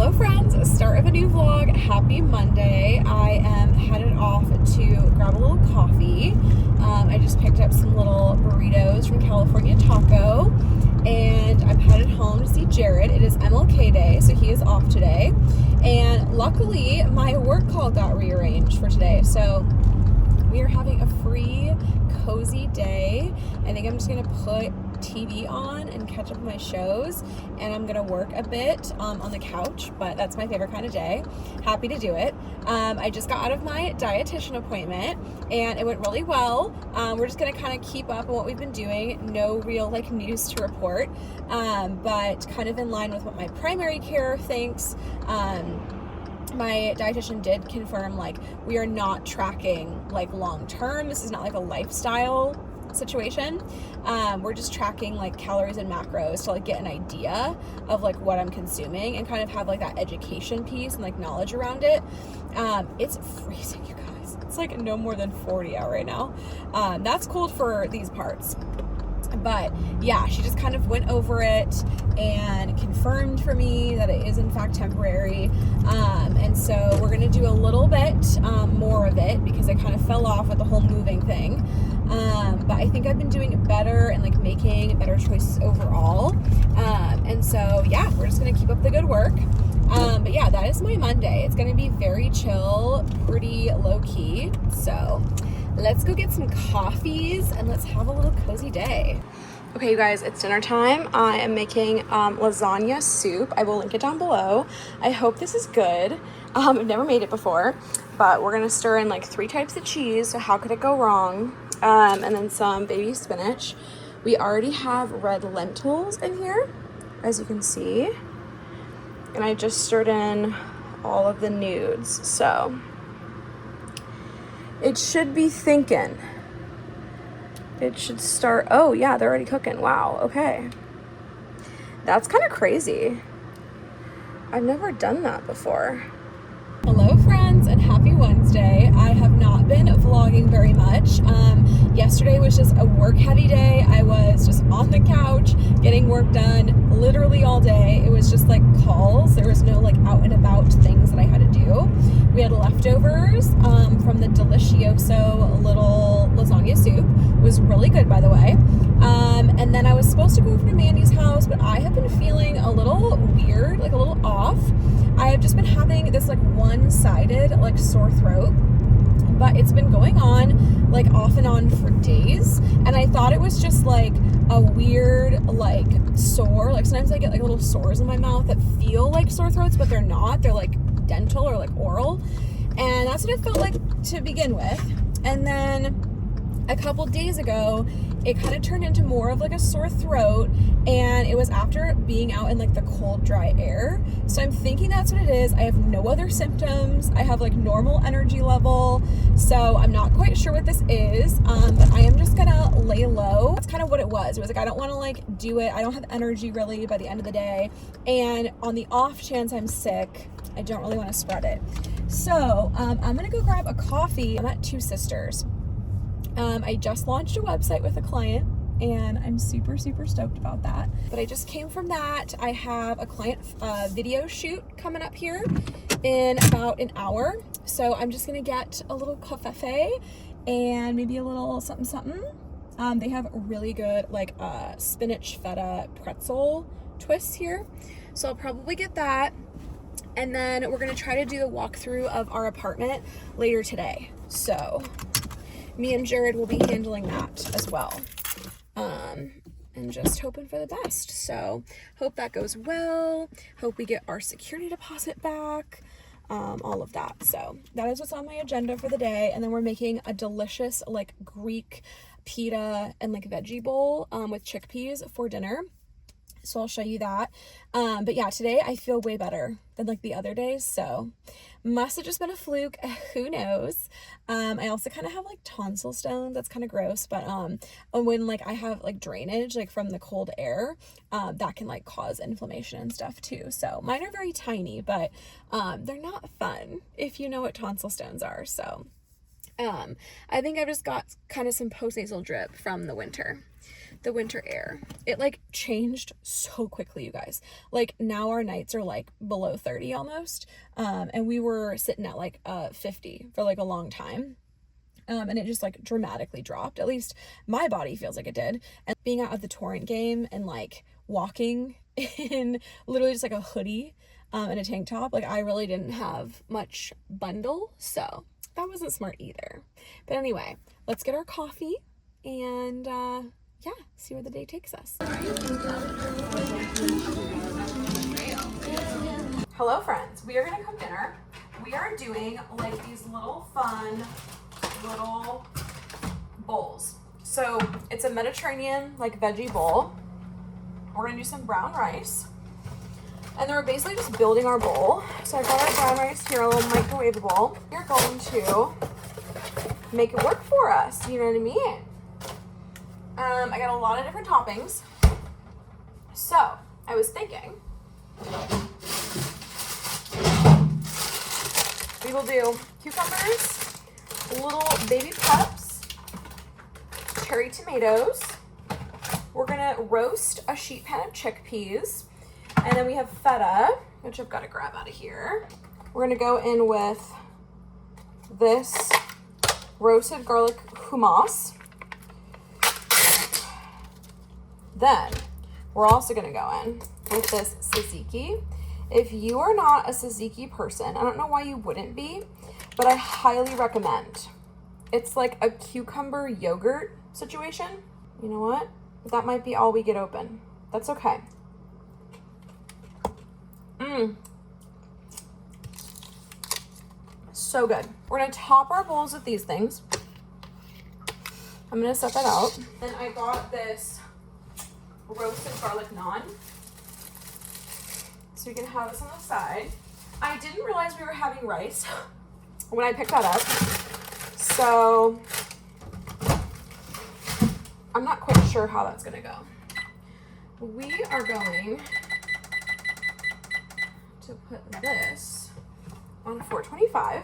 Hello friends, start of a new vlog. Happy Monday. I am headed off to grab a little coffee. I just picked up some little burritos from California Taco and I'm headed home to see Jared. It is MLK Day, so he is off today. And luckily my work call got rearranged for today. So we are having a free, cozy day. I think I'm just gonna put TV on and catch up on my shows, and I'm gonna work a bit on the couch, but that's my favorite kind of day. Happy to do it. I just got out of my dietitian appointment and it went really well. We're just gonna kind of keep up on what we've been doing. No real news to report, but kind of in line with what my primary care thinks. My dietitian did confirm we are not tracking long term. This is not a lifestyle situation. We're just tracking calories and macros to get an idea of what I'm consuming and kind of have that education piece and knowledge around it. It's freezing, you guys. It's no more than 40 out right now. That's cold for these parts. But yeah, she just kind of went over it and confirmed for me that it is in fact temporary. And so we're going to do a little bit more of it because I kind of fell off with the whole moving thing. But I think I've been doing better and making better choices overall. And so yeah, we're just going to keep up the good work. But yeah, that is my Monday. It's going to be very chill, pretty low key. So let's go get some coffees and let's have a little cozy day. Okay, you guys, it's dinner time. I am making lasagna soup. I will link it down below. I hope this is good. I've never made it before, but we're gonna stir in 3 types of cheese, so how could it go wrong? And then some baby spinach. We already have red lentils in here, as you can see. And I just stirred in all of the nudes, so it should be thinking. It should start. Oh yeah, they're already cooking. Wow, okay. That's kind of crazy. I've never done that before. Hello friends and happy Wednesday. I have not been vlogging very much. Yesterday was just a work heavy day. I was just on the couch getting work done literally all day. It was just calls. There was no out and about things that I had to do. We had leftovers from the Delicioso little lasagna soup. It was really good, by the way. And then I was supposed to go over to Mandy's house, but I have been feeling a little weird, a little off. I have just been having this one-sided sore throat, but it's been going on off and on for days, and I thought it was just a weird sore. Sometimes I get little sores in my mouth that feel like sore throats, but they're not. They're dental or oral, and that's what it felt like to begin with. And then a couple days ago, it kind of turned into more of a sore throat, and it was after being out in the cold, dry air. So I'm thinking that's what it is. I have no other symptoms. I have normal energy level, so I'm not quite sure what this is, but I am just gonna lay low. That's kind of what it was. It was I don't want to do it. I don't have energy really by the end of the day, and on the off chance I'm sick, I don't really want to spread it. So I'm gonna go grab a coffee. I'm at Two Sisters. I just launched a website with a client and I'm super stoked about that. But I just came from that. I have a client video shoot coming up here in about an hour. So I'm just gonna get a little cafe and maybe a little something. They have really good spinach feta pretzel twists here. So I'll probably get that. And then we're gonna try to do the walkthrough of our apartment later today. So me and Jared will be handling that as well. And just hoping for the best. So hope that goes well. Hope we get our security deposit back. All of that. So that is what's on my agenda for the day. And then we're making a delicious Greek pita and veggie bowl with chickpeas for dinner. So I'll show you that. But yeah, today I feel way better than the other days. So must have just been a fluke. Who knows? I also kind of have tonsil stones. That's kind of gross. But when I have drainage from the cold air, that can cause inflammation and stuff too. So mine are very tiny, but they're not fun if you know what tonsil stones are. So I think I've just got kind of some postnasal drip from the winter. the winter air. It like changed so quickly, you guys. Like now our nights are like below 30 almost. And we were sitting at like 50 for like a long time. And it just like dramatically dropped. At least my body feels like it did. And being out at the Torrent game and like walking in literally just like a hoodie and a tank top, like I really didn't have much bundle, so that wasn't smart either. But anyway, let's get our coffee and yeah, see where the day takes us. Hello friends, we are gonna cook dinner. We are doing like these little fun little bowls. So it's a Mediterranean like veggie bowl. We're gonna do some brown rice. And then we're basically just building our bowl. So I got our brown rice here, a little microwavable. We're going to make it work for us, you know what I mean? I got a lot of different toppings. So I was thinking we will do cucumbers, little baby peps, cherry tomatoes. We're gonna roast a sheet pan of chickpeas. And then we have feta, which I've got to grab out of here. We're gonna go in with this roasted garlic hummus. Then we're also gonna go in with this tzatziki. If you are not a tzatziki person, I don't know why you wouldn't be, but I highly recommend. It's like a cucumber yogurt situation. You know what? That might be all we get open. That's okay. So good. We're gonna top our bowls with these things. I'm gonna set that out. And I got this roasted garlic naan, so we can have this on the side. I didn't realize we were having rice when I picked that up, so I'm not quite sure how that's gonna go. We are going to put this on 425.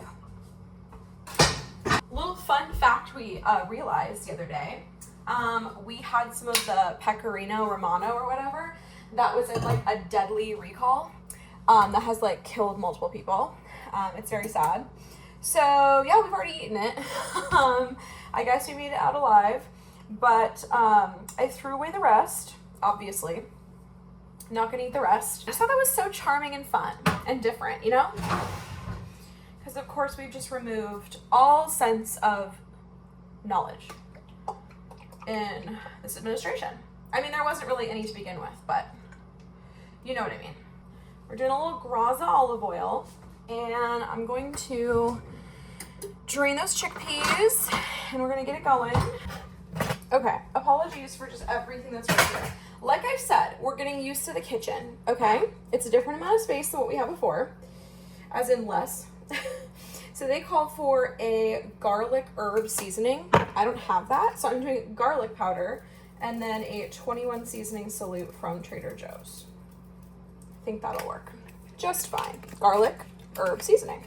Little fun fact we realized the other day, we had some of the pecorino romano or whatever that was in like a deadly recall that has like killed multiple people. It's very sad. So yeah, we've already eaten it. I guess we made it out alive, but I threw away the rest, obviously. Not gonna eat the rest. I just thought that was so charming and fun and different, you know? Because of course we've just removed all sense of knowledge in this administration. I mean, there wasn't really any to begin with, but you know what I mean. We're doing a little graza olive oil, and I'm going to drain those chickpeas, and we're gonna get it going. Okay, apologies for just everything that's right here. Like I've said, we're getting used to the kitchen, okay? It's a different amount of space than what we had before, as in less. So they called for a garlic herb seasoning. I don't have that, so I'm doing garlic powder and then a 21 seasoning salute from Trader Joe's. I think that'll work just fine. Garlic herb seasoning.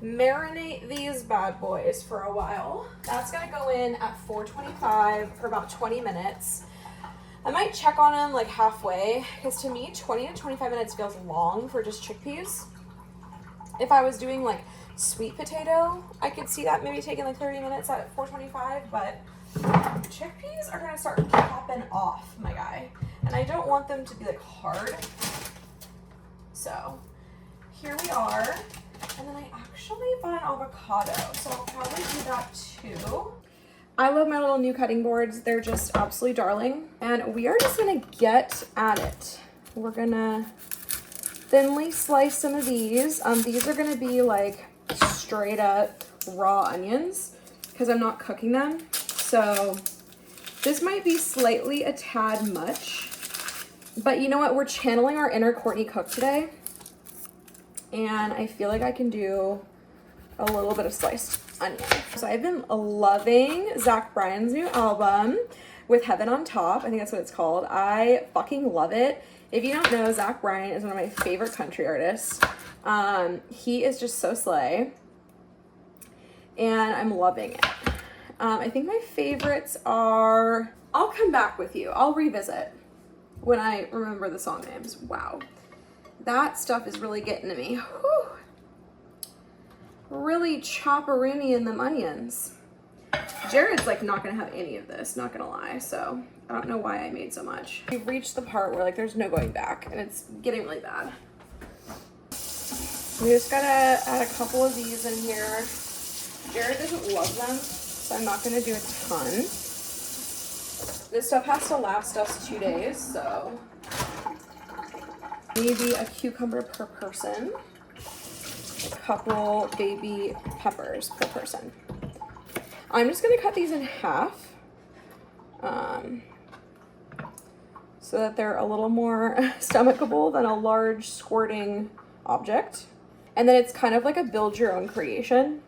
Marinate these bad boys for a while. That's gonna go in at 425 for about 20 minutes. I might check on them like halfway, because to me 20 to 25 minutes feels long for just chickpeas. If I was doing like sweet potato, I could see that maybe taking like 30 minutes at 425, but chickpeas are gonna start popping off, my guy. And I don't want them to be like hard. So here we are. And then I actually bought an avocado, so I'll probably do that too. I love my little new cutting boards. They're just absolutely darling. And we are just gonna get at it. We're gonna thinly slice some of these. These are gonna be like straight up raw onions because I'm not cooking them. So this might be slightly a tad much, but you know what? We're channeling our inner Courtney Cook today. And I feel like I can do a little bit of sliced onion. So I've been loving Bryan's new album, With Heaven on Top. I think that's what it's called. I fucking love it. If you don't know, Bryan is one of my favorite country artists. He is just so slay. And I'm loving it. I think my favorites are I'll come back with you. I'll revisit when I remember the song names. Wow. That stuff is really getting to me. Whew. Really chopperoonie in them onions. Jared's like not gonna have any of this, not gonna lie, so I don't know why I made so much. We've reached the part where like there's no going back and it's getting really bad. We just gotta add a couple of these in here. Jared doesn't love them, so I'm not gonna do a ton. This stuff has to last us 2 days, so maybe a cucumber per person. A couple baby peppers per person. I'm just gonna cut these in half so that they're a little more stomachable than a large squirting object. And then it's kind of like a build your own creation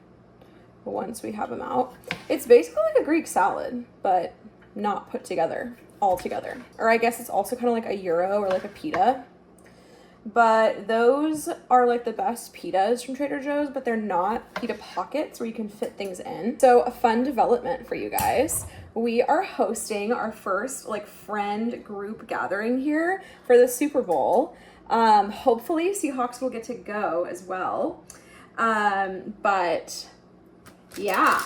once we have them out. It's basically like a Greek salad, but not put together, all together. Or I guess it's also kind of like a gyro or like a pita. But those are like the best pitas from Trader Joe's, but they're not pita pockets where you can fit things in. So a fun development for you guys. We are hosting our first like friend group gathering here for the Super Bowl. Hopefully Seahawks will get to go as well. But yeah,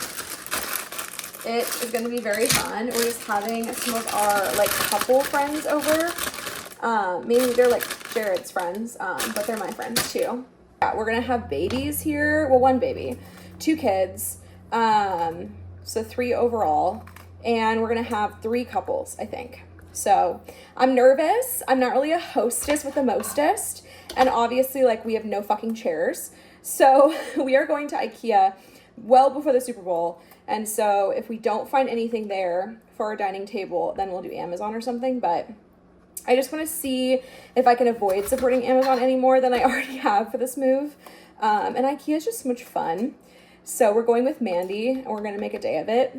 it is going to be very fun. We're just having some of our like couple friends over. Maybe they're like Jared's friends, but they're my friends too. Yeah, we're gonna have babies here. Well, one baby, 2 kids, so 3 overall, and we're gonna have 3 couples, I think. So I'm nervous. I'm not really a hostess with the mostest, and obviously like we have no fucking chairs. So we are going to IKEA well before the Super Bowl, and so if we don't find anything there for our dining table, then we'll do Amazon or something, but I just want to see if I can avoid supporting Amazon any more than I already have for this move. And IKEA is just so much fun. So we're going with Mandy and we're going to make a day of it.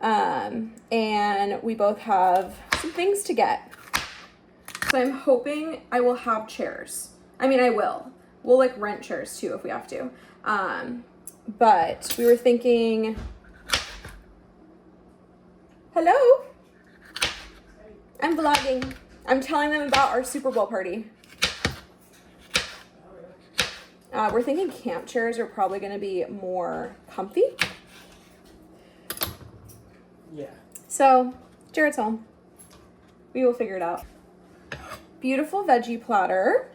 And we both have some things to get. So I'm hoping I will have chairs. I mean, I will. We'll like rent chairs too if we have to. But we were thinking, hello, I'm vlogging. I'm telling them about our Super Bowl party. We're thinking camp chairs are probably going to be more comfy. Yeah. So, Jared's home. We will figure it out. Beautiful veggie platter.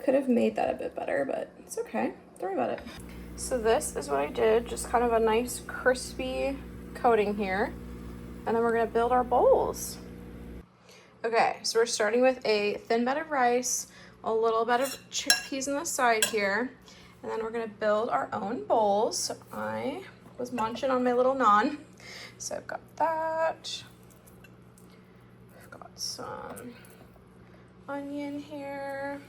Could have made that a bit better, but it's okay. Don't worry about it. So this is what I did. Just kind of a nice crispy coating here. And then we're going to build our bowls. Okay, so we're starting with a thin bed of rice, a little bit of chickpeas on the side here, and then we're gonna build our own bowls. So I was munching on my little naan. So I've got that. I've got some onion here.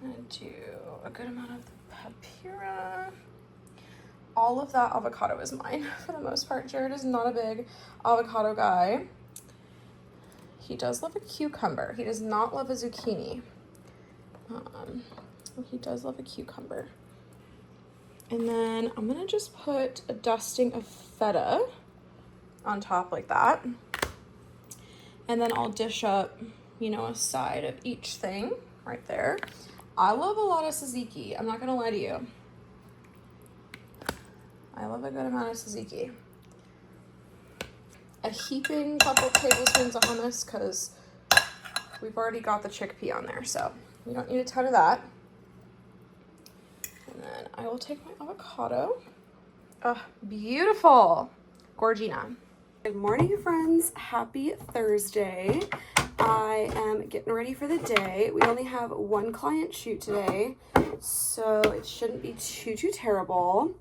I'm gonna do a good amount of the papira. All of that avocado is mine for the most part. Jared is not a big avocado guy. He does love a cucumber. He does not love a zucchini. He does love a cucumber. And then I'm gonna just put a dusting of feta on top like that. And then I'll dish up, you know, a side of each thing right there. I love a lot of tzatziki. I'm not gonna lie to you. I love a good amount of tzatziki. A heaping couple tablespoons of hummus because we've already got the chickpea on there, so we don't need a ton of that. And then I will take my avocado. Oh, beautiful. Gorgina. Good morning, friends. Happy Thursday. I am getting ready for the day. We only have 1 client shoot today, so it shouldn't be too terrible.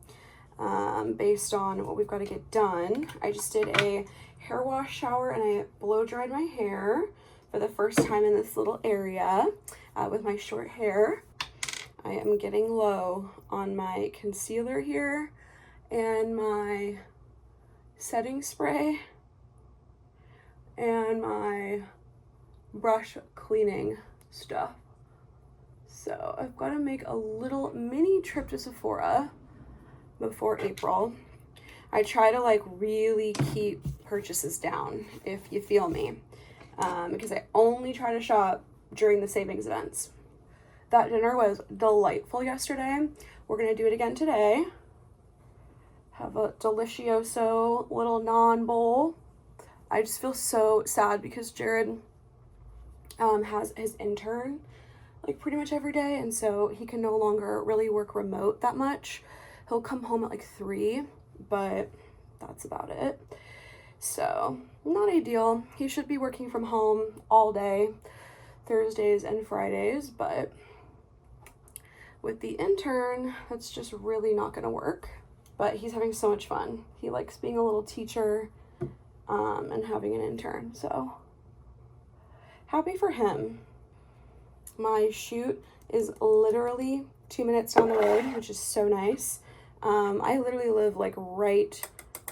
Based on what we've got to get done. I just did a hair wash shower and I blow dried my hair for the first time in this little area with my short hair. I am getting low on my concealer here and my setting spray and my brush cleaning stuff. So I've got to make a little mini trip to Sephora before April. I try to like really keep purchases down, if you feel me, because I only try to shop during the savings events. That dinner was delightful yesterday. We're gonna do it again today. Have a delicioso little naan bowl. I just feel so sad because Jared has his intern like pretty much every day, and so he can no longer really work remote that much. He'll come home at like 3, but that's about it. So not ideal. He should be working from home all day, Thursdays and Fridays, but with the intern, that's just really not gonna work. But he's having so much fun. He likes being a little teacher and having an intern, so happy for him. My shoot is literally 2 minutes down the road, which is so nice. I literally live like right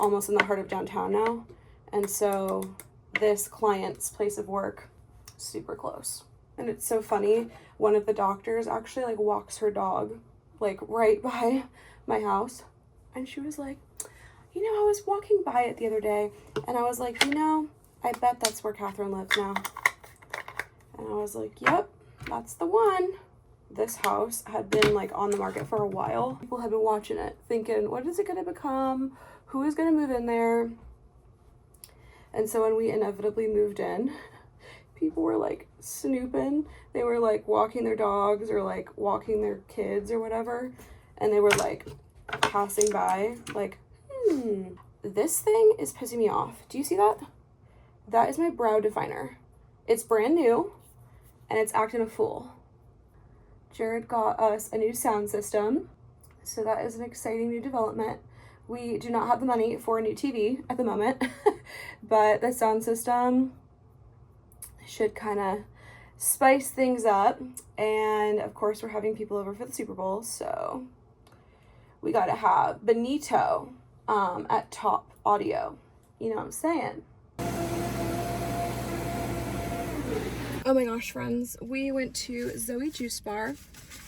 almost in the heart of downtown now, and so this client's place of work, super close. And it's so funny, one of the doctors actually like walks her dog like right by my house, and she was like, you know, I was walking by it the other day and I was like, you know, I bet that's where Catherine lives now. And I was like, yep, that's the one. This house had been like on the market for a while. People had been watching it thinking, what is it going to become? Who is going to move in there? And so when we inevitably moved in, people were like snooping. They were like walking their dogs or like walking their kids or whatever. And they were like passing by like, this thing is pissing me off. Do you see that? That is my brow definer. It's brand new and it's acting a fool. Jared got us a new sound system, so that is an exciting new development. We do not have the money for a new TV at the moment, but the sound system should kind of spice things up. And of course, we're having people over for the Super Bowl, so we got to have Benito at top audio. You know what I'm saying? Oh my gosh, friends, we went to Zoe Juice Bar,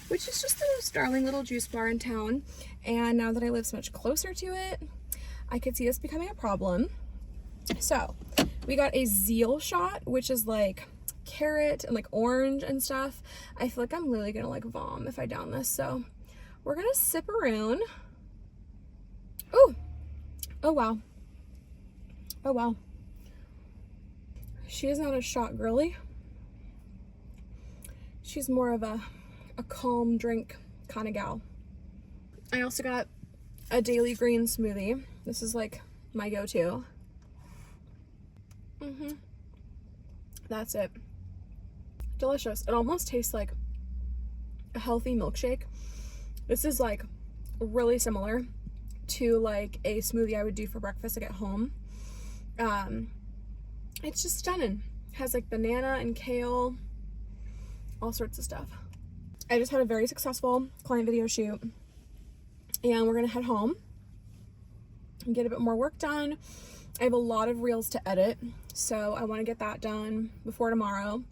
which is just the most darling little juice bar in town. And now that I live so much closer to it, I could see this becoming a problem. So we got a Zeal shot, which is like carrot and like orange and stuff. I feel like I'm literally gonna like vom if I down this. So we're gonna sip around. Ooh. Oh wow. Oh wow. She is not a shot girly. She's more of a calm drink kind of gal. I also got a daily green smoothie. This is like my go-to. That's it. Delicious. It almost tastes like a healthy milkshake. This is like really similar to like a smoothie I would do for breakfast like at home. It's just stunning. It has like banana and kale, all sorts of stuff. I just had a very successful client video shoot, and we're gonna head home and get a bit more work done. I have a lot of reels to edit, so I want to get that done before tomorrow.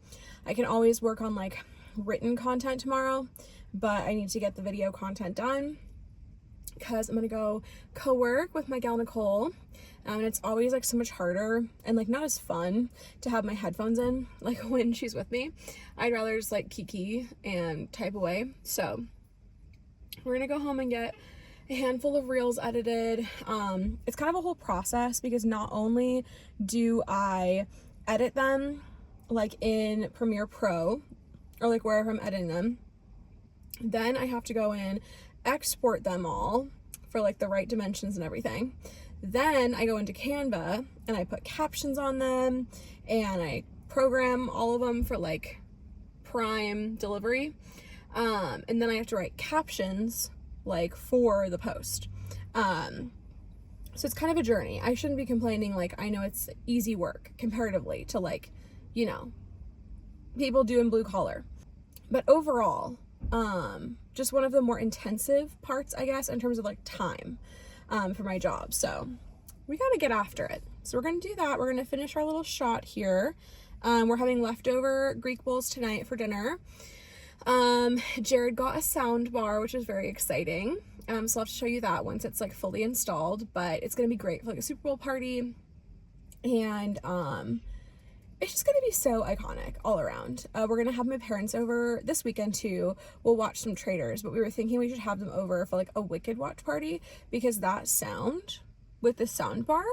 I can always work on like written content tomorrow, but I need to get the video content done because I'm gonna go co-work with my gal Nicole. And it's always like so much harder and like not as fun to have my headphones in like when she's with me. I'd rather just like kiki and type away. So we're gonna go home and get a handful of reels edited. It's kind of a whole process because not only do I edit them like in Premiere Pro or like wherever I'm editing them, then I have to go in, export them all for like the right dimensions and everything. Then I go into Canva and I put captions on them and I program all of them for like prime delivery. And then I have to write captions like for the post. So it's kind of a journey. I shouldn't be complaining. Like, I know it's easy work comparatively to like, you know, people doing blue collar, but overall, just one of the more intensive parts, I guess, in terms of like time. For my job. So we got to get after it. So we're going to do that. We're going to finish our little shot here. We're having leftover Greek bowls tonight for dinner. Jared got a sound bar, which is very exciting. So I'll have to show you that once it's like fully installed, but it's gonna be great for like a Super Bowl party. And it's just gonna be so iconic all around. We're gonna have my parents over this weekend too. We'll watch some Traitors, but we were thinking we should have them over for like a Wicked watch party, because that sound with the sound bar,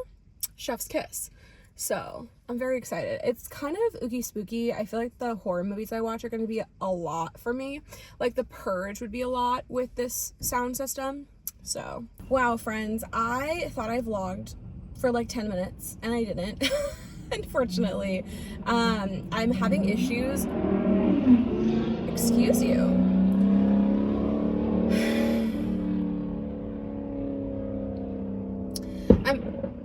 chef's kiss. So I'm very excited. It's kind of ooky spooky. I feel like the horror movies I watch are going to be a lot for me. Like The Purge would be a lot with this sound system. So, wow, friends, I thought I vlogged for like 10 minutes and I didn't. Unfortunately, I'm having issues. Excuse you.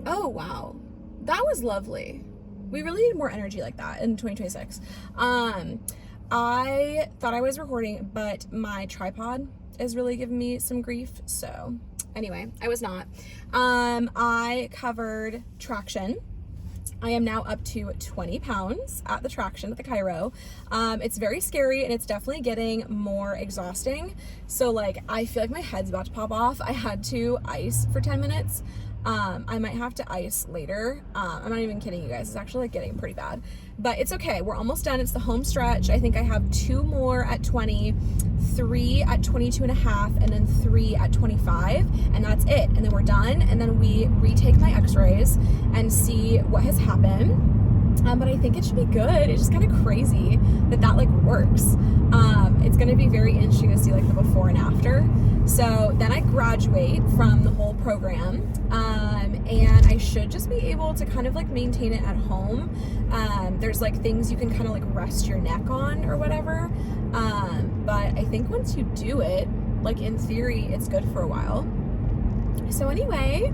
Oh, wow. That was lovely. We really need more energy like that in 2026. I thought I was recording, but my tripod is really giving me some grief. So anyway, I was not. I covered traction. I am now up to 20 pounds at the traction at the Chiro. It's very scary and it's definitely getting more exhausting. So like, I feel like my head's about to pop off. I had to ice for 10 minutes. I might have to ice later. I'm not even kidding you guys. It's actually like getting pretty bad, but it's okay. We're almost done. It's the home stretch. I think I have 2 more at 20, 3 at 22 and a half, and then 3 at 25. And that's it. And then we're done. And then we retake my x-rays and see what has happened. But I think it should be good. It's just kind of crazy that like works. It's going to be very interesting to see like the before and after. So then I graduate from the whole program, and I should just be able to kind of like maintain it at home. There's like things you can kind of like rest your neck on or whatever. But I think once you do it, like in theory, it's good for a while. So anyway,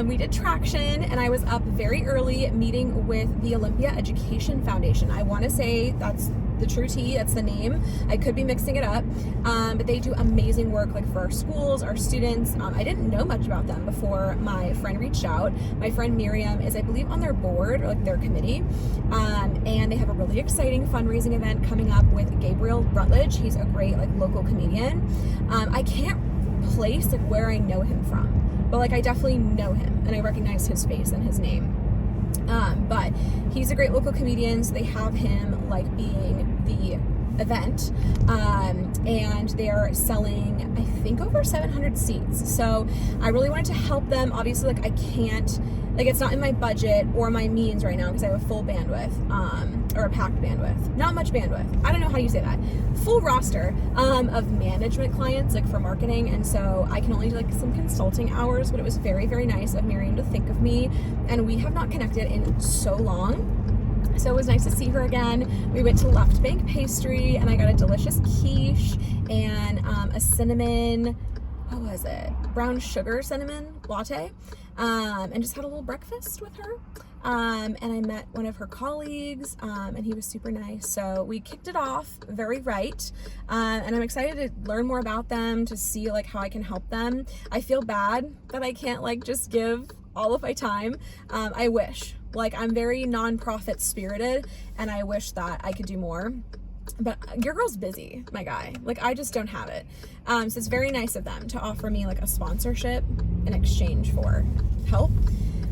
we did traction and I was up very early meeting with the Olympia Education Foundation. I want to say that's the true T, that's the name. I could be mixing it up, but they do amazing work like for our schools, our students. I didn't know much about them before my friend reached out. My friend Miriam is, I believe, on their board or like their committee, and they have a really exciting fundraising event coming up with Gabriel Rutledge. He's a great like local comedian. I can't place like where I know him from, but like I definitely know him and I recognize his face and his name. But he's a great local comedian, so they have him like being the event, and they're selling, I think, over 700 seats. So I really wanted to help them. Obviously, like I can't, like it's not in my budget or my means right now because I have a full bandwidth, or a packed bandwidth. Not much bandwidth. I don't know how you say that. Full roster of management clients, like for marketing, and so I can only do like some consulting hours, but it was very, very nice of Miriam to think of me, and we have not connected in so long. So it was nice to see her again. We went to Left Bank Pastry and I got a delicious quiche and a cinnamon, what was it? Brown sugar cinnamon latte, and just had a little breakfast with her. And I met one of her colleagues, and he was super nice. So we kicked it off very right. And I'm excited to learn more about them, to see like how I can help them. I feel bad that I can't like just give all of my time. I wish. Like, I'm very nonprofit spirited and I wish that I could do more, but your girl's busy, my guy. Like, I just don't have it. So it's very nice of them to offer me like a sponsorship in exchange for help.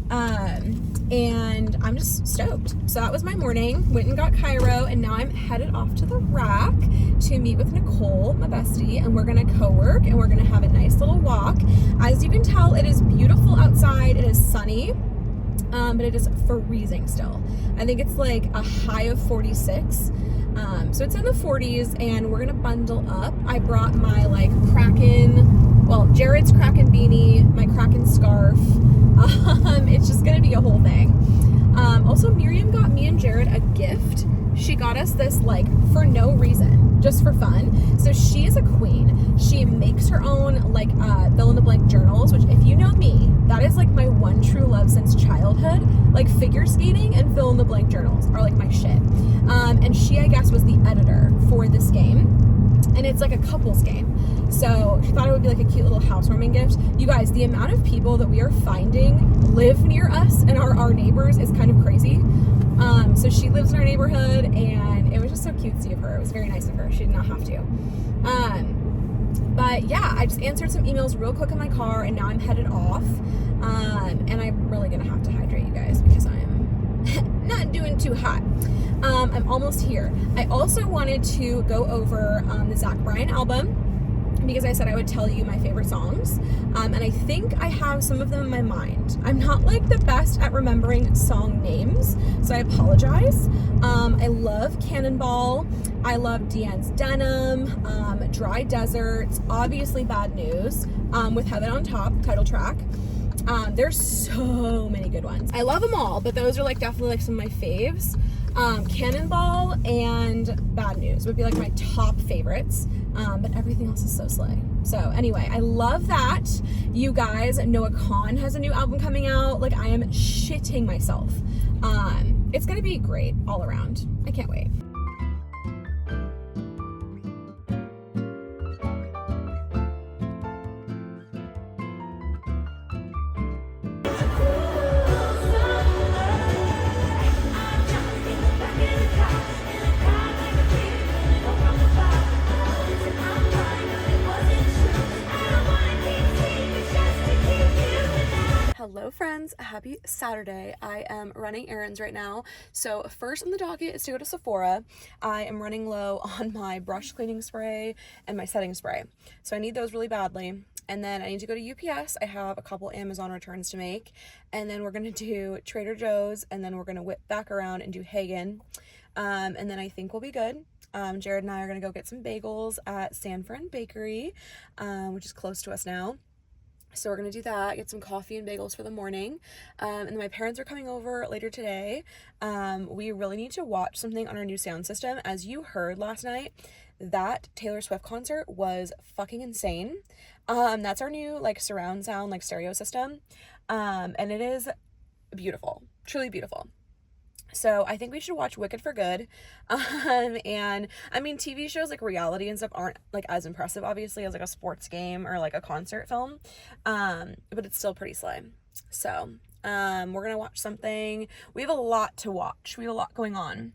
And I'm just stoked. So that was my morning. Went and got Chiro, and now I'm headed off to the rack to meet with Nicole, my bestie, and we're gonna co-work and we're gonna have a nice little walk. As you can tell, it is beautiful outside. It is sunny. But it is freezing still. I think it's like a high of 46. So it's in the 40s and we're gonna bundle up. I brought my like Kraken, well, Jared's Kraken beanie, my Kraken scarf. It's just gonna be a whole thing. Also, Miriam got me and Jared a gift. She got us this like for no reason, just for fun. So she is a queen. She makes her own like fill in the blank journals, which if you know me, that is like my one true love since childhood. Like figure skating and fill in the blank journals are like my shit. And she, I guess, was the editor for this game. And it's like a couples game. So she thought it would be like a cute little housewarming gift. You guys, the amount of people that we are finding live near us and are our neighbors is kind of crazy. So she lives in our neighborhood and it was just so cutesy of her. It was very nice of her. She did not have to. But yeah, I just answered some emails real quick in my car, and now I'm headed off. And I'm really gonna have to hydrate, you guys, because I'm not doing too hot. I'm almost here. I also wanted to go over the Bryan album, because I said I would tell you my favorite songs, and I think I have some of them in my mind. I'm not like the best at remembering song names, so I apologize. I love Cannonball, I love Deanne's Denim, Dry Deserts, obviously Bad News, with Heaven on Top, title track. There's so many good ones. I love them all, but those are like definitely like some of my faves. Cannonball and Bad News would be like my top favorites, but everything else is so slay. So anyway, I love that. You guys, Noah Kahan has a new album coming out. Like, I am shitting myself. It's gonna be great all around. I can't wait. Hello friends, happy Saturday. I am running errands right now. So first on the docket is to go to Sephora. I am running low on my brush cleaning spray and my setting spray. So I need those really badly. And then I need to go to UPS. I have a couple Amazon returns to make. And then we're going to do Trader Joe's, and then we're going to whip back around and do Hagen. And then I think we'll be good. Jared and I are going to go get some bagels at San Fran Bakery, which is close to us now. So we're going to do that, get some coffee and bagels for the morning. And then my parents are coming over later today. We really need to watch something on our new sound system. As you heard last night, that Taylor Swift concert was fucking insane. That's our new like surround sound, like stereo system. And it is beautiful, truly beautiful. So I think we should watch Wicked for Good. And I mean, TV shows like reality and stuff aren't like as impressive obviously as like a sports game or like a concert film. But it's still pretty slay. So we're gonna watch something. We have a lot to watch. We have a lot going on.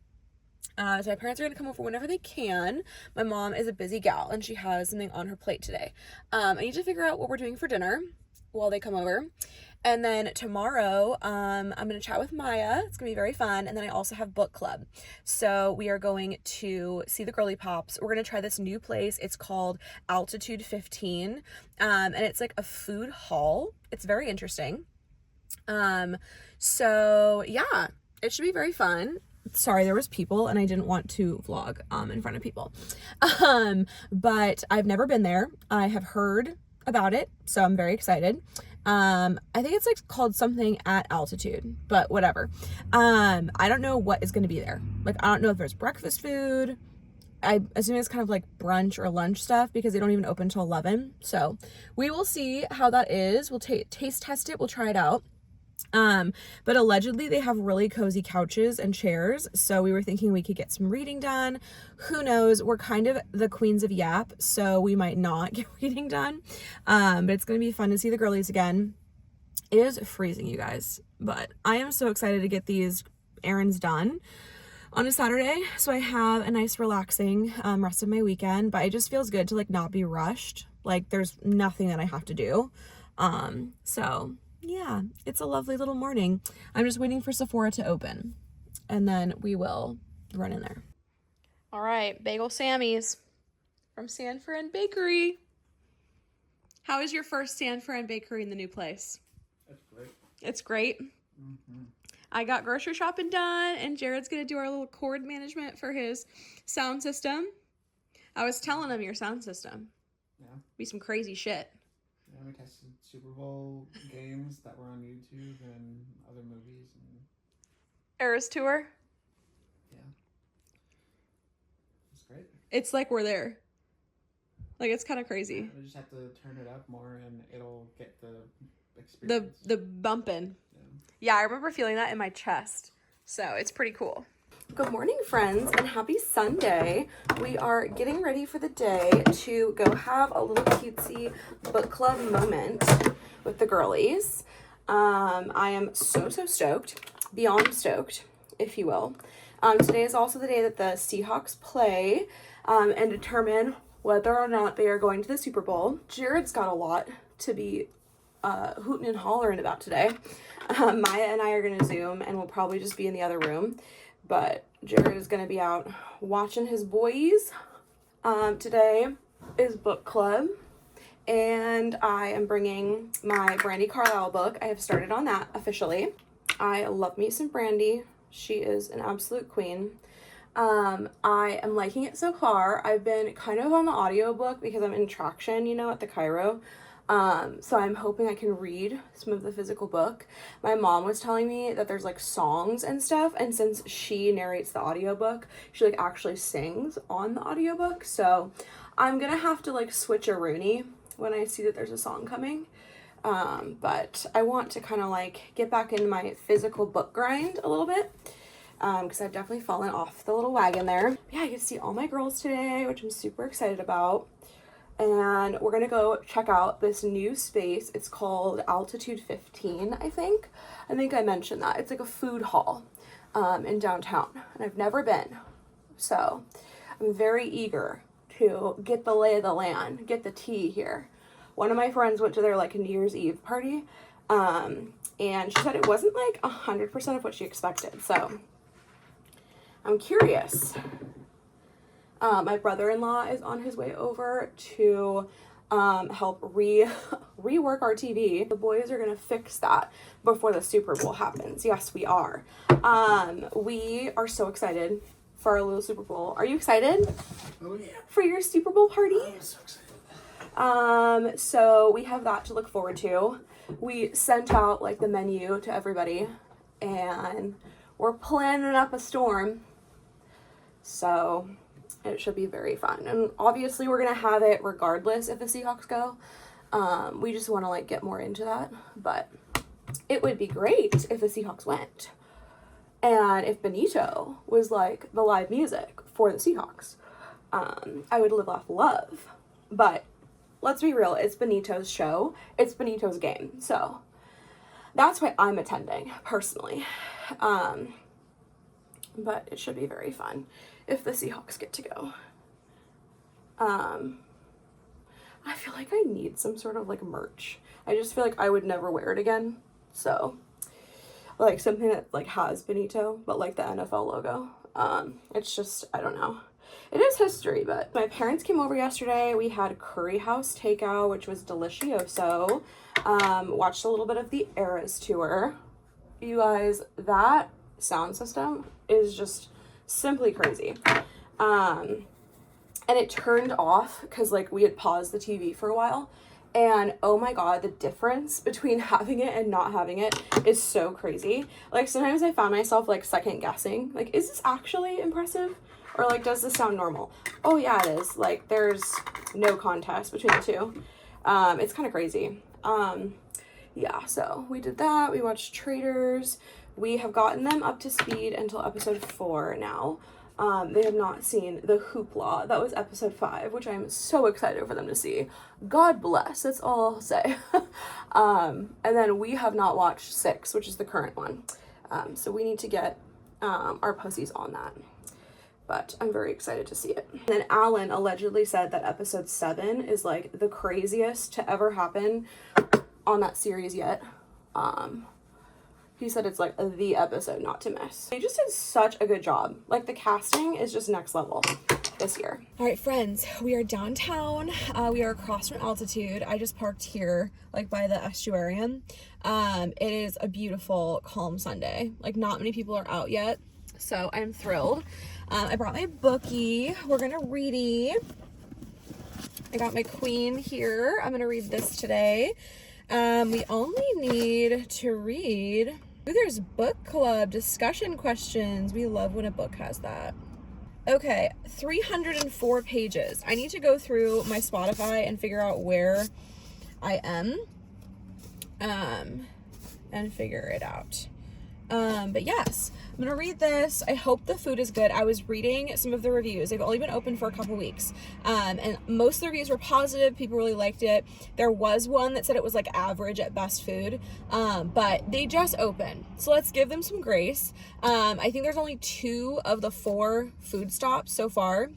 So my parents are gonna come over whenever they can. My mom is a busy gal and she has something on her plate today. I need to figure out what we're doing for dinner while they come over. And then tomorrow, I'm going to chat with Maiya. It's going to be very fun. And then I also have book club. So we are going to see the Girly Pops. We're going to try this new place. It's called Altitude 15. And it's like a food hall. It's very interesting. So yeah, it should be very fun. Sorry, there was people and I didn't want to vlog in front of people. But I've never been there. I have heard about it, so I'm very excited. I think it's like called something at altitude, but whatever. I don't know what is going to be there. Like, I don't know if there's breakfast food. I assume it's kind of like brunch or lunch stuff because they don't even open till 11. So we will see how that is. We'll taste test it. We'll try it out. But allegedly they have really cozy couches and chairs, so we were thinking we could get some reading done. Who knows, we're kind of the queens of yap, so we might not get reading done. But it's gonna be fun to see the girlies again. It is freezing, you guys, but I am so excited to get these errands done on a Saturday, so I have a nice relaxing rest of my weekend. But it just feels good to like not be rushed, like there's nothing that I have to do. So yeah, it's a lovely little morning. I'm just waiting for Sephora to open and then we will run in there. All right, Bagel Sammy's from San Fran Bakery. How is your first San Fran Bakery in the new place? It's great. It's great. Mm-hmm. I got grocery shopping done and Jared's gonna do our little cord management for his sound system. I was telling him your sound system. Yeah. Be some crazy shit. Yeah, we tested Super Bowl games that were on YouTube and other movies. And Eras tour. yeah. It's great. It's like we're there. Like, it's kind of crazy. Yeah, we just have to turn it up more and it'll get the experience. The bumping. Yeah, I remember feeling that in my chest. So it's pretty cool. Good morning, friends, and happy Sunday. We are getting ready for the day to go have a little cutesy book club moment with the girlies. I am so stoked, beyond stoked, if you will. Today is also the day that the Seahawks play and determine whether or not they are going to the Super Bowl. Jared's got a lot to be hooting and hollering about today. Maiya and I are going to Zoom, and we'll probably just be in the other room. But Jared is going to be out watching his boys. Today is book club, and I am bringing my Brandy Carlisle book. I have started on that officially. I love me some Brandy. She is an absolute queen. I am liking it so far. I've been kind of on the audiobook because I'm in traction, you know, at the Chiro. So I'm hoping I can read some of the physical book. My mom was telling me that there's like songs and stuff, and since she narrates the audiobook, she like actually sings on the audiobook. So I'm gonna have to like switch a Rooney when I see that there's a song coming. But I want to kind of like get back into my physical book grind a little bit. Because I've definitely fallen off the little wagon there. Yeah, I get to see all my girls today, which I'm super excited about. And we're gonna go check out this new space. It's called Altitude 15, I think. I think I mentioned that. It's like a food hall in downtown, and I've never been. So I'm very eager to get the lay of the land, get the tea here. One of my friends went to their like New Year's Eve party, and she said it wasn't like 100% of what she expected. So I'm curious. My brother-in-law is on his way over to help rework our TV. The boys are gonna fix that before the Super Bowl happens. Yes, we are. We are so excited for our little Super Bowl. Are you excited? Oh yeah. For your Super Bowl party? I'm so excited. So we have that to look forward to. We sent out like the menu to everybody, and we're planning up a storm. So it should be very fun. And obviously we're going to have it regardless if the Seahawks go. We just want to like get more into that. But it would be great if the Seahawks went. And if Benito was like the live music for the Seahawks. I would live off love. But let's be real. It's Benito's show. It's Benito's game. So that's why I'm attending personally. But it should be very fun if the Seahawks get to go. I feel like I need some sort of like merch. I just feel like I would never wear it again. So like something that like has Benito, but like the NFL logo. It's just, I don't know. It is history, but my parents came over yesterday. We had Curry House takeout, which was delicioso. Watched a little bit of the Errands tour. You guys, that sound system is just simply crazy. And it turned off because like we had paused the TV for a while, and oh my god, the difference between having it and not having it is so crazy. Like sometimes I found myself like second guessing, like is this actually impressive, or like does this sound normal? Oh yeah, it is. Like there's no contest between the two. It's kind of crazy. Yeah, so we did that. We watched Traitors. We have gotten them up to speed until episode 4 now. They have not seen the hoopla. That was episode 5, which I'm so excited for them to see. God bless. That's all I'll say. And then we have not watched 6, which is the current one. So we need to get our pussies on that. But I'm very excited to see it. And then Alan allegedly said that episode 7 is like the craziest to ever happen on that series yet. He said it's like the episode not to miss. They just did such a good job. Like the casting is just next level this year. All right, friends, we are downtown. We are across from Altitude. I just parked here, like by the estuarium. It is a beautiful, calm Sunday. Like not many people are out yet, so I'm thrilled. I brought my bookie. We're gonna readie. I got my queen here. I'm gonna read this today. We only need to read. Ooh, there's book club discussion questions. We love when a book has that. Okay, 304 pages. I need to go through my Spotify and figure out where I am, and figure it out. But yes, I'm gonna read this. I hope the food is good. I was reading some of the reviews. They've only been open for a couple weeks. And most of the reviews were positive. People really liked it. There was one that said it was like average at best food. But they just opened. So let's give them some grace. I think there's only 2 of the 4 food stops so far.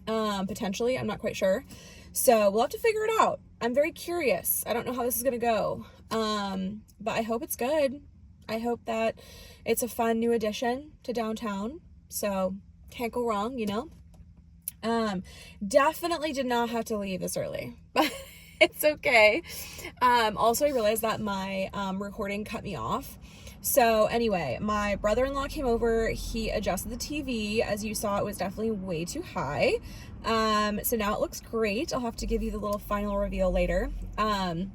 potentially. I'm not quite sure. So we'll have to figure it out. I'm very curious. I don't know how this is going to go. But I hope it's good. I hope that it's a fun new addition to downtown. So can't go wrong, you know? Definitely did not have to leave this early, but it's okay. Also, I realized that my recording cut me off. So anyway, my brother-in-law came over. He adjusted the TV. As you saw, it was definitely way too high. So now it looks great. I'll have to give you the little final reveal later. And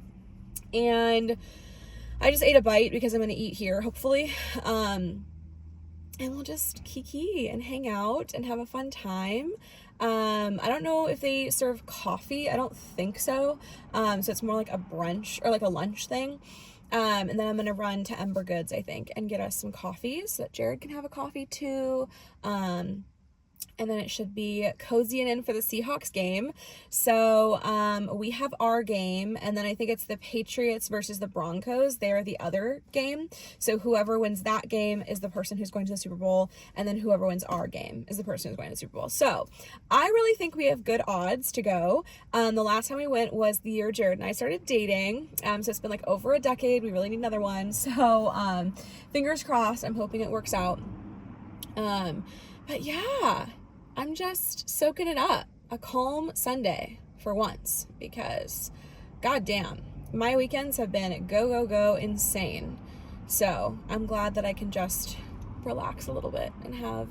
I just ate a bite because I'm going to eat here, hopefully. And we'll just kiki and hang out and have a fun time. I don't know if they serve coffee. I don't think so. So it's more like a brunch or like a lunch thing. And then I'm gonna run to Ember Goods, I think, and get us some coffee so that Jared can have a coffee too. And then it should be cozy and in for the Seahawks game. So we have our game, and then I think it's the Patriots versus the Broncos. They're the other game. So whoever wins that game is the person who's going to the Super Bowl, and then whoever wins our game is the person who's going to the Super Bowl. So I really think we have good odds to go. The last time we went was the year Jared and I started dating. So it's been like over a decade. We really need another one. So fingers crossed. I'm hoping it works out. But yeah, I'm just soaking it up. A calm Sunday for once because goddamn, my weekends have been go, go, go insane. So I'm glad that I can just relax a little bit and have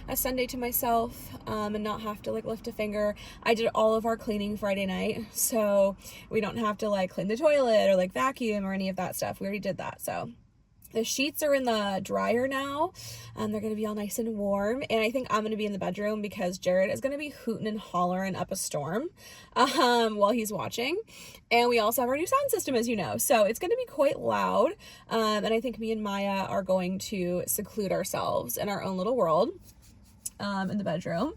a Sunday to myself and not have to like lift a finger. I did all of our cleaning Friday night, so we don't have to like clean the toilet or like vacuum or any of that stuff. We already did that, so the sheets are in the dryer now. They're going to be all nice and warm. And I think I'm going to be in the bedroom because Jared is going to be hooting and hollering up a storm while he's watching. And we also have our new sound system, as you know. So it's going to be quite loud. And I think me and Maiya are going to seclude ourselves in our own little world in the bedroom.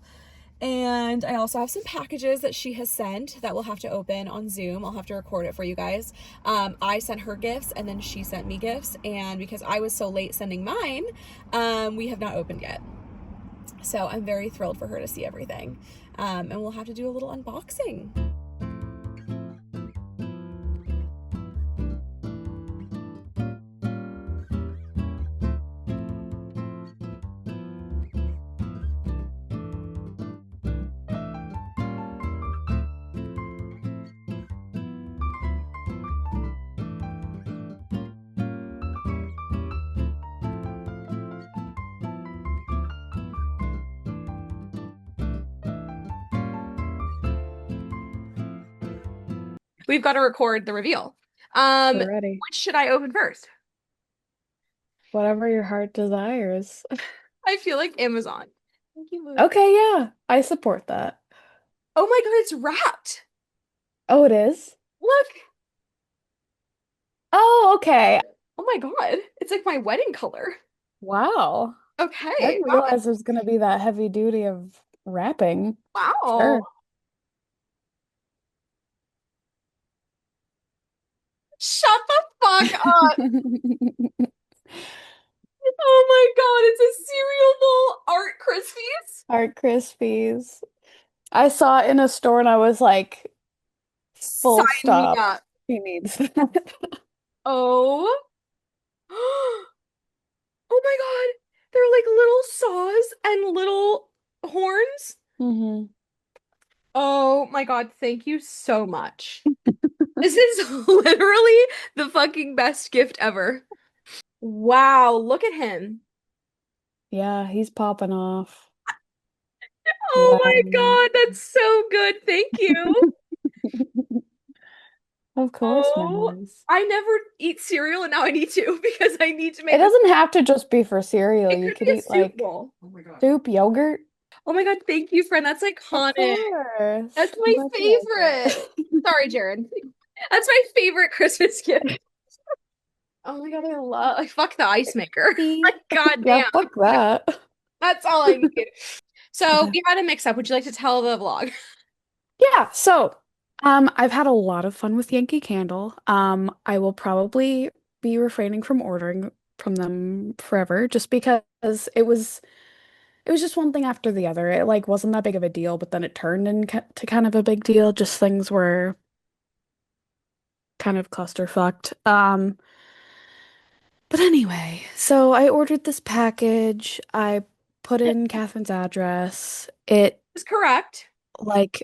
And I also have some packages that she has sent that we'll have to open on Zoom. I'll have to record it for you guys. I sent her gifts and then she sent me gifts. And because I was so late sending mine, we have not opened yet. So I'm very thrilled for her to see everything. And we'll have to do a little unboxing. We've got to record the reveal. We're ready. Which should I open first? Whatever your heart desires. I feel like Amazon. Thank you, Lou. Okay, yeah, I support that. Oh my God, it's wrapped. Oh, it is? Look. Oh, okay. Oh my God. It's like my wedding color. Wow. I Okay. didn't Wow. realize there's gonna be that heavy duty of wrapping. Wow. Sure. Shut the fuck up. Oh my God. It's a cereal bowl Art Krispies. Heart Krispies. I saw it in a store and I was like, full Sign me stop. up. He needs that. Oh. Oh my God. They're like little saws and little horns. hmm Oh my God. Thank you so much. This is literally the fucking best gift ever. Wow. Look at him. Yeah, he's popping off. Oh Wow. my God, that's so good. Thank you. Of course, Oh, Memories. I never eat cereal and now I need to because I need to It make this. doesn't have to just be for cereal. It You could could be a eat soup like bowl. Oh my god. soup, yogurt. Oh my God, thank you, friend. That's Of iconic. course. That's I'm my glad you like favorite. Sorry, Jared. That's my favorite Christmas gift. Oh my God, I love like fuck the ice maker. it. Like goddamn. Yeah, fuck that. That's all I need. So we had a mix up. Would you like to tell the vlog? Yeah, so I've had a lot of fun with Yankee Candle. I will probably be refraining from ordering from them forever just because it was it was just one thing after the other. It like wasn't that big of a deal, but then it turned into kind of a big deal. Just things were kind of clusterfucked. But anyway, so I ordered this package. I put in Catherine's address. Is correct.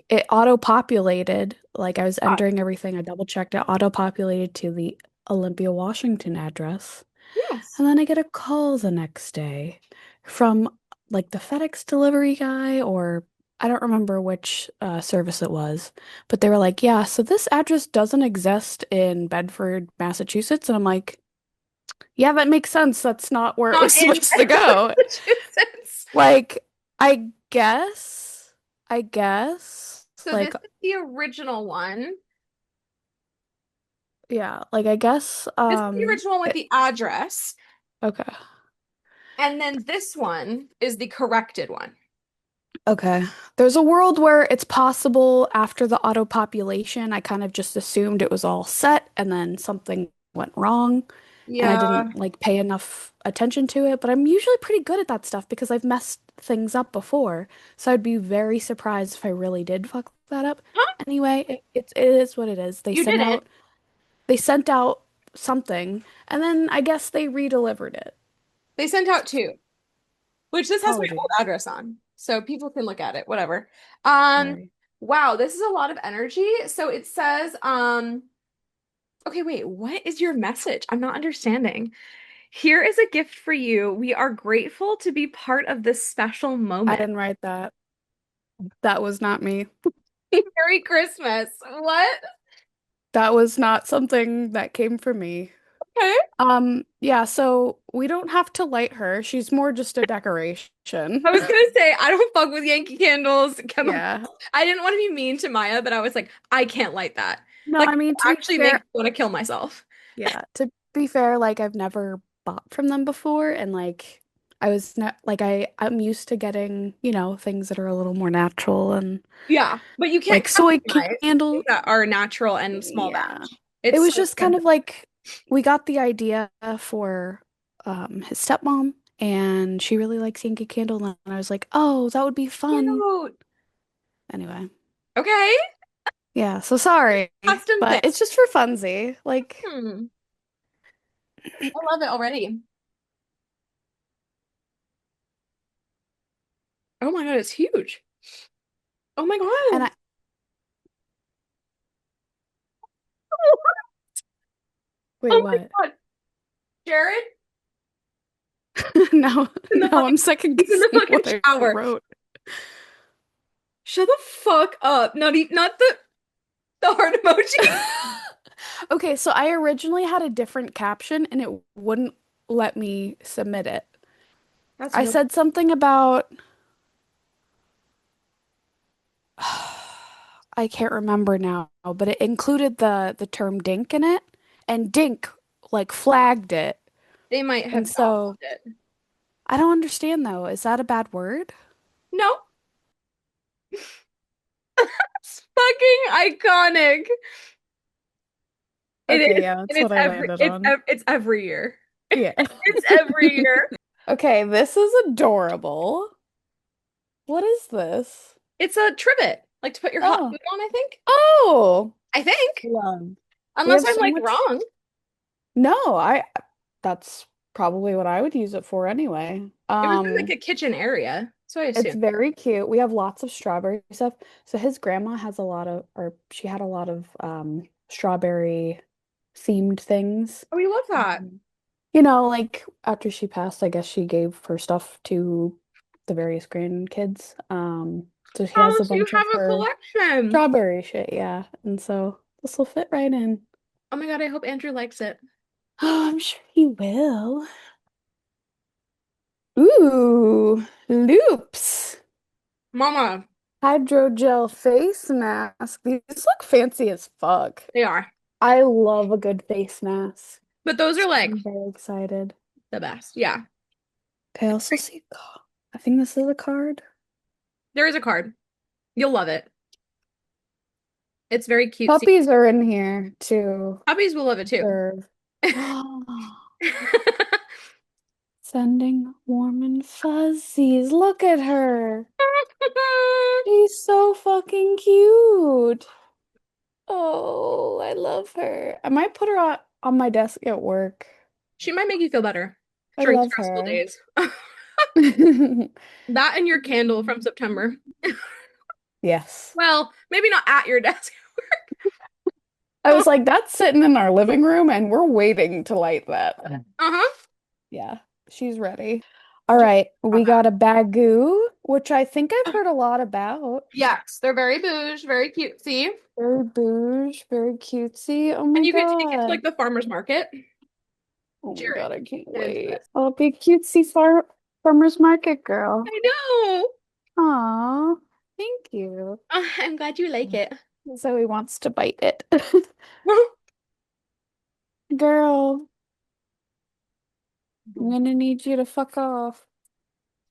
It auto-populated. Like I was God. entering everything. I double checked it. Auto-populated to the Olympia, Washington address. Yes. And then I get a call the next day from like the FedEx delivery guy, or I don't remember which service it was, but they were like, yeah, so this address doesn't exist in Bedford, Massachusetts. And I'm like, yeah, that makes sense. That's not where it Not was in supposed to go. Massachusetts. Like, I I guess, So this is the original one. yeah, like, I guess, This is the original one with the address. okay. And then this one is the corrected one. Okay. There's a world where it's possible after the auto population, I kind of just assumed it was all set and then something went wrong and I Yeah. didn't like pay enough attention to it, but I'm usually pretty good at that stuff because I've messed things up before. So I'd be very surprised if I really did fuck that up. Huh? Anyway, it is what it is. You didn't. They sent out something and then I guess they re-delivered it. They sent out two, which this has my old Apologies. address on. So people can look at it, whatever. Um, Sorry. wow, this is a lot of energy. So it says, okay, wait, what is your message? I'm not understanding. Here is a gift for you. We are grateful to be part of this special I moment. didn't write that. That was not me. Merry Christmas. What? That was not something that came from me. Okay. Yeah, so we don't have to light her. She's more just a decoration. I was gonna say I don't fuck with Yankee candles, chemical. Yeah. I didn't want to be mean to Maya, but I was like, I can't light that. No, Like, I mean, it to be actually makes fair, me want to kill myself. yeah, to be fair, like I've never bought from them before and like I was not like I'm used to getting, things that are a little more natural and Yeah, but you can't like soy customize things candle. that are natural and small Yeah. batch. It It's was so just kind expensive. of like we got the idea for his stepmom and she really likes Yankee Candle and I was like, "Oh, that would be fun." Cute. Anyway. Okay. Yeah, so sorry, Custom thing. but it's just for funsie. Like, Hmm. I love it already. Oh my God, it's huge. Oh my and God. I wait, Oh my what? God. Jared Now, in the now I'm fucking second he's in the guessing fucking what I shower. wrote. Shut the fuck up. Not the heart emoji. Okay, so I originally had a different caption and it wouldn't let me submit it. That's I really said something about I can't remember now, but it included the term dink in it, and dink like flagged it. they might And have so downloaded it. I don't understand though. Is that a bad word? No, it's fucking iconic. It Okay, is, yeah, and that's what I landed on. it's every year. Yeah. It's every year. Okay, this is adorable. What is this? It's a trivet, like to put your hot Oh. food on, I think. Oh, I think. love. We Unless have I'm so like much. wrong. No, that's probably what I would use it for anyway. It was in like a kitchen area, so I It's assume. very cute. We have lots of strawberry stuff. So his grandma has a lot of, or she had a lot of strawberry themed things. Oh, we love that. Um, like after she passed, I guess she gave her stuff to the various grandkids. So she has Oh, a so you bunch have of a her collection. strawberry shit, yeah. And so this will fit right in. Oh my God, I hope Andrew likes it. Oh, I'm sure he will. Ooh, loops. Mama, Hydrogel face mask. These look fancy as fuck. they are. I love a good face mask. But those are So like I'm very excited. the best. Yeah. Okay, I also see, I think this is a card. There is a card. You'll love it. It's very cutesy. Puppies are in here to Puppies will love it too. serve. Sending warm and fuzzies. Look at her. She's so fucking cute. Oh, I love her. I might put her on my desk at work. She might make you feel better I during love stressful her. days. That and your candle from September. Yes. Well, maybe not at your desk. I was like, that's sitting in our living room and we're waiting to light that. Uh-huh. Yeah, she's ready. All right, we got a bagoo, which I think I've heard a lot about. Yes, they're very bouge, very cutesy. Very bouge, very cutesy. Oh And my you could take it to God. like the farmer's market. Oh my Jared, God, I can't get into wait. this. I'll be a cutesy farmer's market girl. I know. Aw, thank you. I'm glad you like it. Zoe wants to bite it. Girl, I'm gonna need you to fuck off.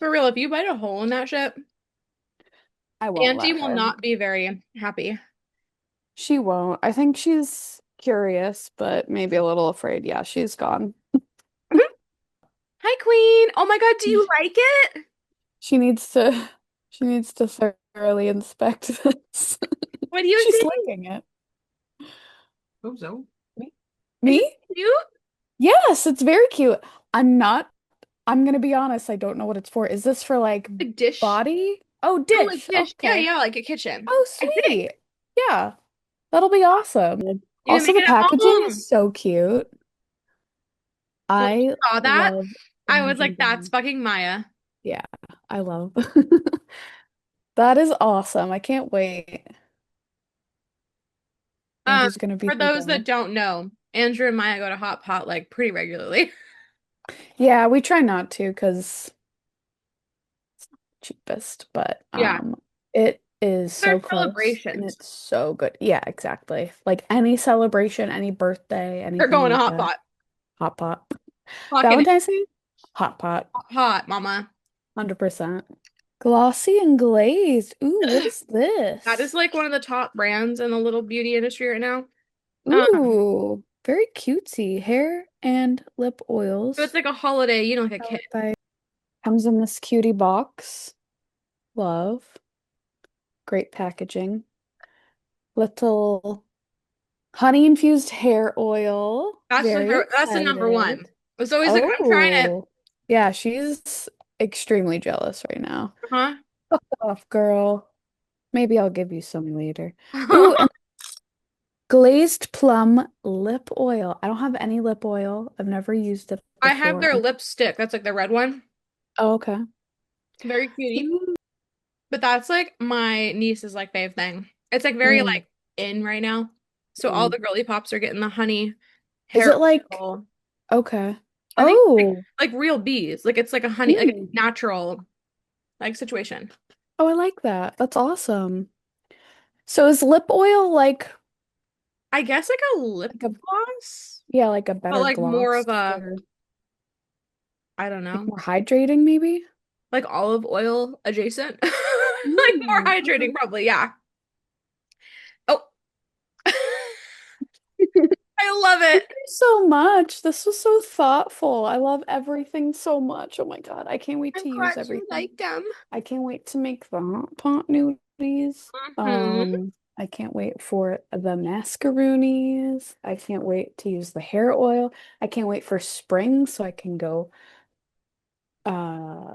For real, if you bite a hole in that shit, I won't Auntie let will her. not be very happy. She won't. I think she's curious, but maybe a little afraid. Yeah, she's gone. Hi, Queen. Oh my God, do you like it? She needs to she needs to thoroughly inspect this. What do you She's think? licking it. Hope so. Me? Is it Me? cute? Yes, it's very cute. I'm gonna be honest, I don't know what it's for. Is this for like Like dish? body? Oh, No, like dish. dish. Yeah, Okay. yeah, like a kitchen. Oh, I think. sweet. Yeah, that'll be awesome. You can Also, make the it at packaging home. is so cute. When I I saw that, love I was amazing like, that's things. fucking Maiya. Yeah, I love. That is awesome. I can't wait. Andrew's gonna be For so those that jealous. don't know, Andrew and Maiya go to Hot Pot like pretty regularly. Yeah, we try not to because cheapest, but Yeah. it is so There's close and celebrations. it's so good. Yeah, exactly. Like any celebration, any birthday, They're anything going to like Hot that. Pot. Hot pot. Fucking Valentine's Day? Hot pot. hot, mama. 100%. Glossy and glazed. Ooh, what is That is this? like one of the top brands in the little beauty industry right now. Ooh, very cutesy. Hair and lip So it's oils. like a holiday, you know, like a kid. Powered by comes in this cutie box. Love. Great packaging. Little honey infused hair oil. Very That's the number excited. one. It's always like, I'm trying it. Oh, yeah, she's extremely jealous right now. Huh? Fuck off, girl. Maybe I'll give you some later. Ooh, and glazed plum lip oil. I don't have any lip oil. I've never used it I have before. their lipstick. That's like the red one. Oh, okay. Very cutie. Ooh. But that's like my niece's like fave thing. It's like very Mm, like in right now. So all mm. the girly pops are getting the honey Is hair it like oil. okay? I think Oh, like real bees. Like it's like a honey, like mm. a natural like situation. Oh, I like that. That's awesome. So is lip oil I guess like a lip like a gloss, yeah, like a but better like more gloss of a, or I don't like know, more hydrating maybe? like olive oil adjacent. Like more Mm, hydrating, okay. probably. Yeah. Oh, I love Thank it. you so much. This was so thoughtful. I love everything so much. Oh my God. I can't wait I'm to use glad you everything. like them. I can't wait to make the hot pot noodles. Hmm. I can't wait for the mascaroonies. I can't wait to use the hair oil. I can't wait for spring so I can go uh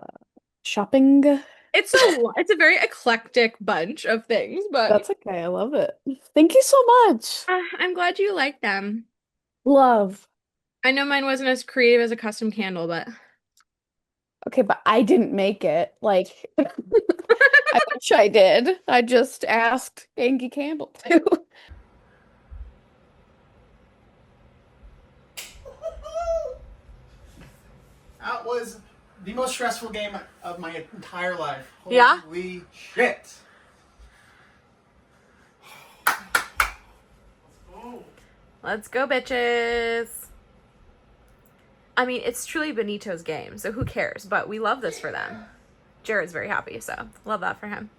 shopping. It's a very eclectic bunch of things, but That's okay. I love it. Thank you so much. I'm glad you like them. Love. I know mine wasn't as creative as a custom candle, but Okay, but I didn't make it. Like, I wish I did. I just asked Yankee Candle to. That was the most stressful game of my entire life. yeah. Holy shit. Let's go, bitches. I mean, it's truly Benito's game, so who cares? But we love this for them. Jared's very happy, so love that for him.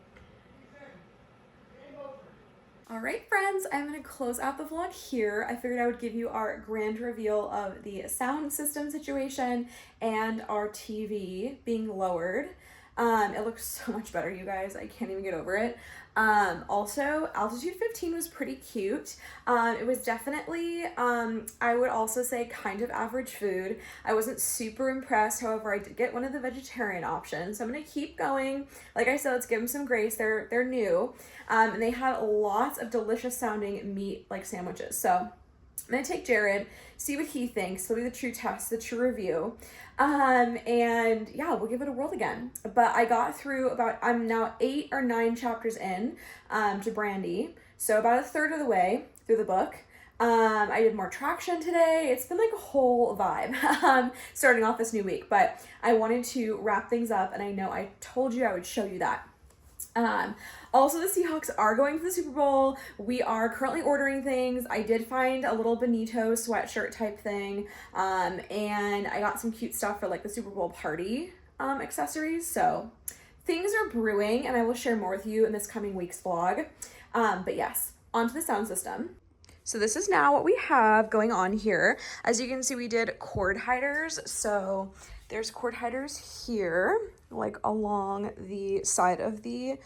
All right, friends, I'm going to close out the vlog here. I figured I would give you our grand reveal of the sound system situation and our TV being lowered. It looks so much better, you guys. I can't even get over it. Also, Altitude 15 was pretty cute. It was definitely, I would also say kind of average food. I wasn't super impressed. However, I did get one of the vegetarian options. So I'm going to keep going. Like I said, let's give them some grace. They're new. And they had lots of delicious sounding meat like sandwiches. So I'm going to take Jared, see what he thinks. It'll be the true test, the true review. And yeah, we'll give it a whirl again. But I got through I'm now 8 or 9 chapters in, to Brandy. So about a third of the way through the book. I did more traction today. It's been like a whole vibe, starting off this new week, but I wanted to wrap things up, and I know I told you I would show you that. Also, the Seahawks are going to the Super Bowl. We are currently ordering things. I did find a little Benito sweatshirt type thing, and I got some cute stuff for like the Super Bowl party accessories. So things are brewing, and I will share more with you in this coming week's vlog. But yes, onto the sound system. So this is now what we have going on here. As you can see, we did cord hiders. So there's cord hiders here, like along the side of the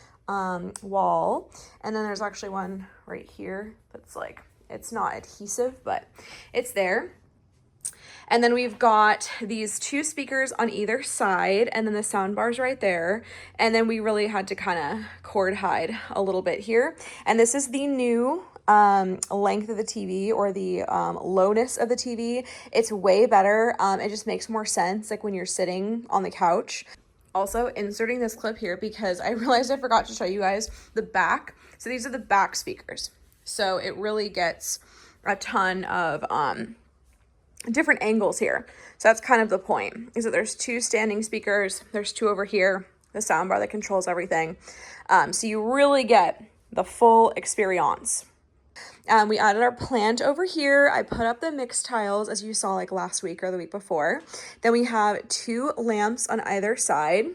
wall. And then there's actually one right here that's like, it's not adhesive, but it's there. And then we've got these 2 speakers on either side, and then the sound bar's right there. And then we really had to kind of cord hide a little bit here. And this is the new length of the TV, or the lowness of the TV. It's way better. It just makes more sense like when you're sitting on the couch. Also inserting this clip here because I realized I forgot to show you guys the back. So these are the back speakers. So it really gets a ton of different angles here. So that's kind of the point, is that there's 2 standing speakers, there's 2 over here, the soundbar that controls everything. So you really get the full experience. We added our plant over here. I put up the mixed tiles as you saw like last week or the week before. Then we have 2 lamps on either side.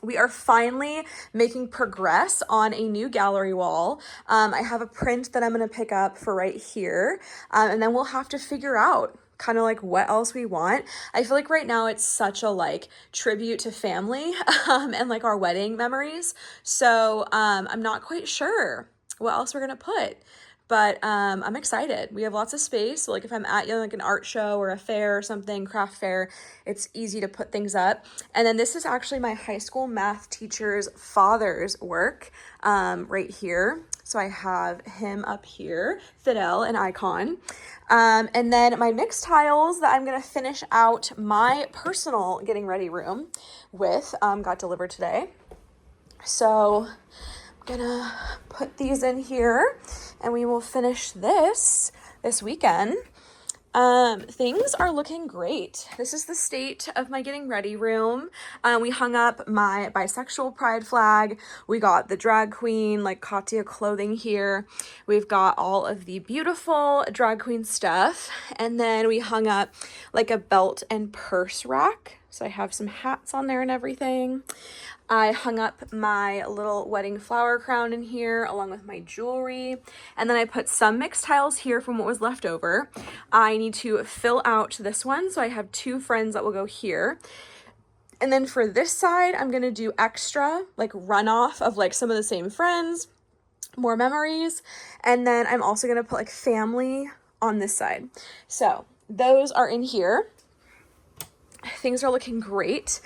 We are finally making progress on a new gallery wall. I have a print that I'm going to pick up for right here. And then we'll have to figure out kind of like what else we want. I feel like right now it's such a like tribute to family and like our wedding memories. So I'm not quite sure what else we're going to put. But I'm excited. We have lots of space. So like if I'm at like an art show or a fair or something, craft fair, it's easy to put things up. And then this is actually my high school math teacher's father's work right here. So I have him up here, Fidel, an icon. And then my mixed tiles that I'm going to finish out my personal getting ready room with got delivered today. So I'm gonna put these in here and we will finish this weekend. Things are looking great. This is the state of my getting ready room. We hung up my bisexual pride flag. We got the drag queen, like Katya clothing here. We've got all of the beautiful drag queen stuff. And then we hung up like a belt and purse rack. So I have some hats on there and everything. I hung up my little wedding flower crown in here along with my jewelry. And then I put some mixed tiles here from what was left over. I need to fill out this one. So I have 2 friends that will go here. And then for this side, I'm going to do extra like runoff of like some of the same friends, more memories. And then I'm also going to put like family on this side. So those are in here. Things are looking great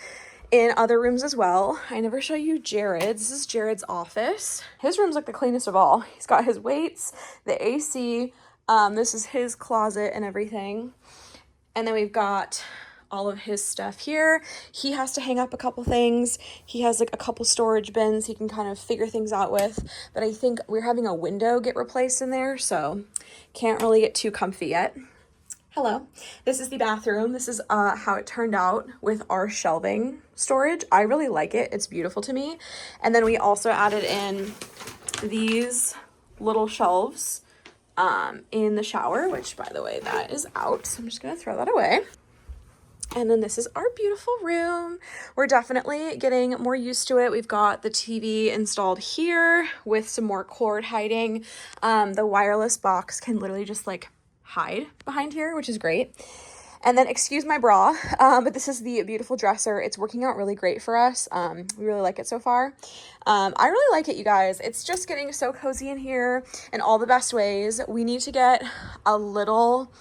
in other rooms as well. I never show you Jared's. This is Jared's office. His room's like the cleanest of all. He's got his weights, the AC. This is his closet and everything. And then we've got all of his stuff here. He has to hang up a couple things. He has like a couple storage bins he can kind of figure things out with. But I think we're having a window get replaced in there, so can't really get too comfy yet. Hello, this is the bathroom. This is how it turned out with our shelving storage. I really like it. It's beautiful to me. And then we also added in these little shelves in the shower, which by the way, that is out. So I'm just gonna throw that away. And then this is our beautiful room. We're definitely getting more used to it. We've got the TV installed here with some more cord hiding. The wireless box can literally just like hide behind here, which is great. And then excuse my bra, but this is the beautiful dresser. It's working out really great for us. We really like it so far. I really like it, you guys. It's just getting so cozy in here in all the best ways. We need to get a little,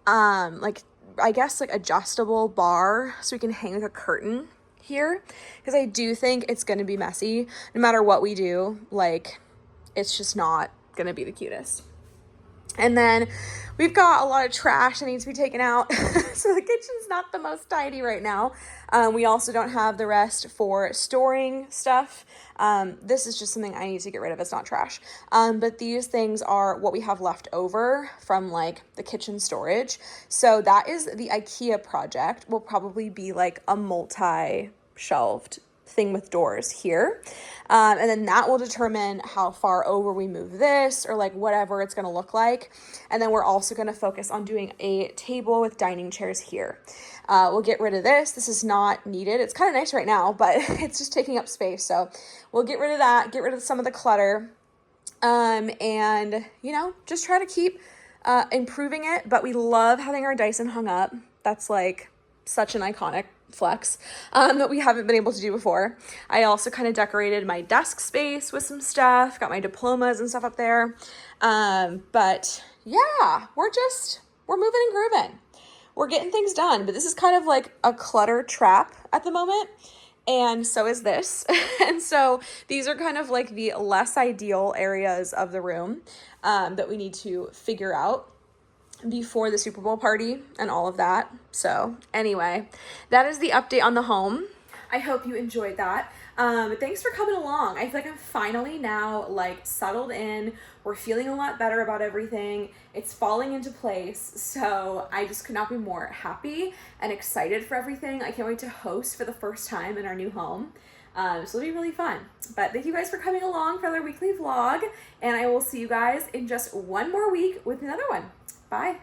I guess like adjustable bar so we can hang like a curtain here, because I do think it's going to be messy no matter what we do. Like, it's just not going to be the cutest. And then we've got a lot of trash that needs to be taken out. So the kitchen's not the most tidy right now. We also don't have the rest for storing stuff. This is just something I need to get rid of. It's not trash. But these things are what we have left over from like the kitchen storage. So that is the IKEA project. Will probably be like a multi-shelved thing with doors here. And then that will determine how far over we move this, or like whatever it's going to look like. And then we're also going to focus on doing a table with dining chairs here. We'll get rid of this. This is not needed. It's kind of nice right now, but it's just taking up space. So we'll get rid of that, get rid of some of the clutter. And you know, just try to keep improving it. But we love having our Dyson hung up. That's like such an iconic flex that we haven't been able to do before. I also kind of decorated my desk space with some stuff, got my diplomas and stuff up there. But yeah, we're moving and grooving. We're getting things done, but this is kind of like a clutter trap at the moment. And so is this. And so these are kind of like the less ideal areas of the room that we need to figure out before the Super Bowl party and all of that. So anyway, that is the update on the home. I hope you enjoyed that. Thanks for coming along. I feel like I'm finally now like settled in. We're feeling a lot better about everything. It's falling into place. So I just could not be more happy and excited for everything. I can't wait to host for the first time in our new home. So it'll be really fun. But thank you guys for coming along for our weekly vlog. And I will see you guys in just one more week with another one. Bye.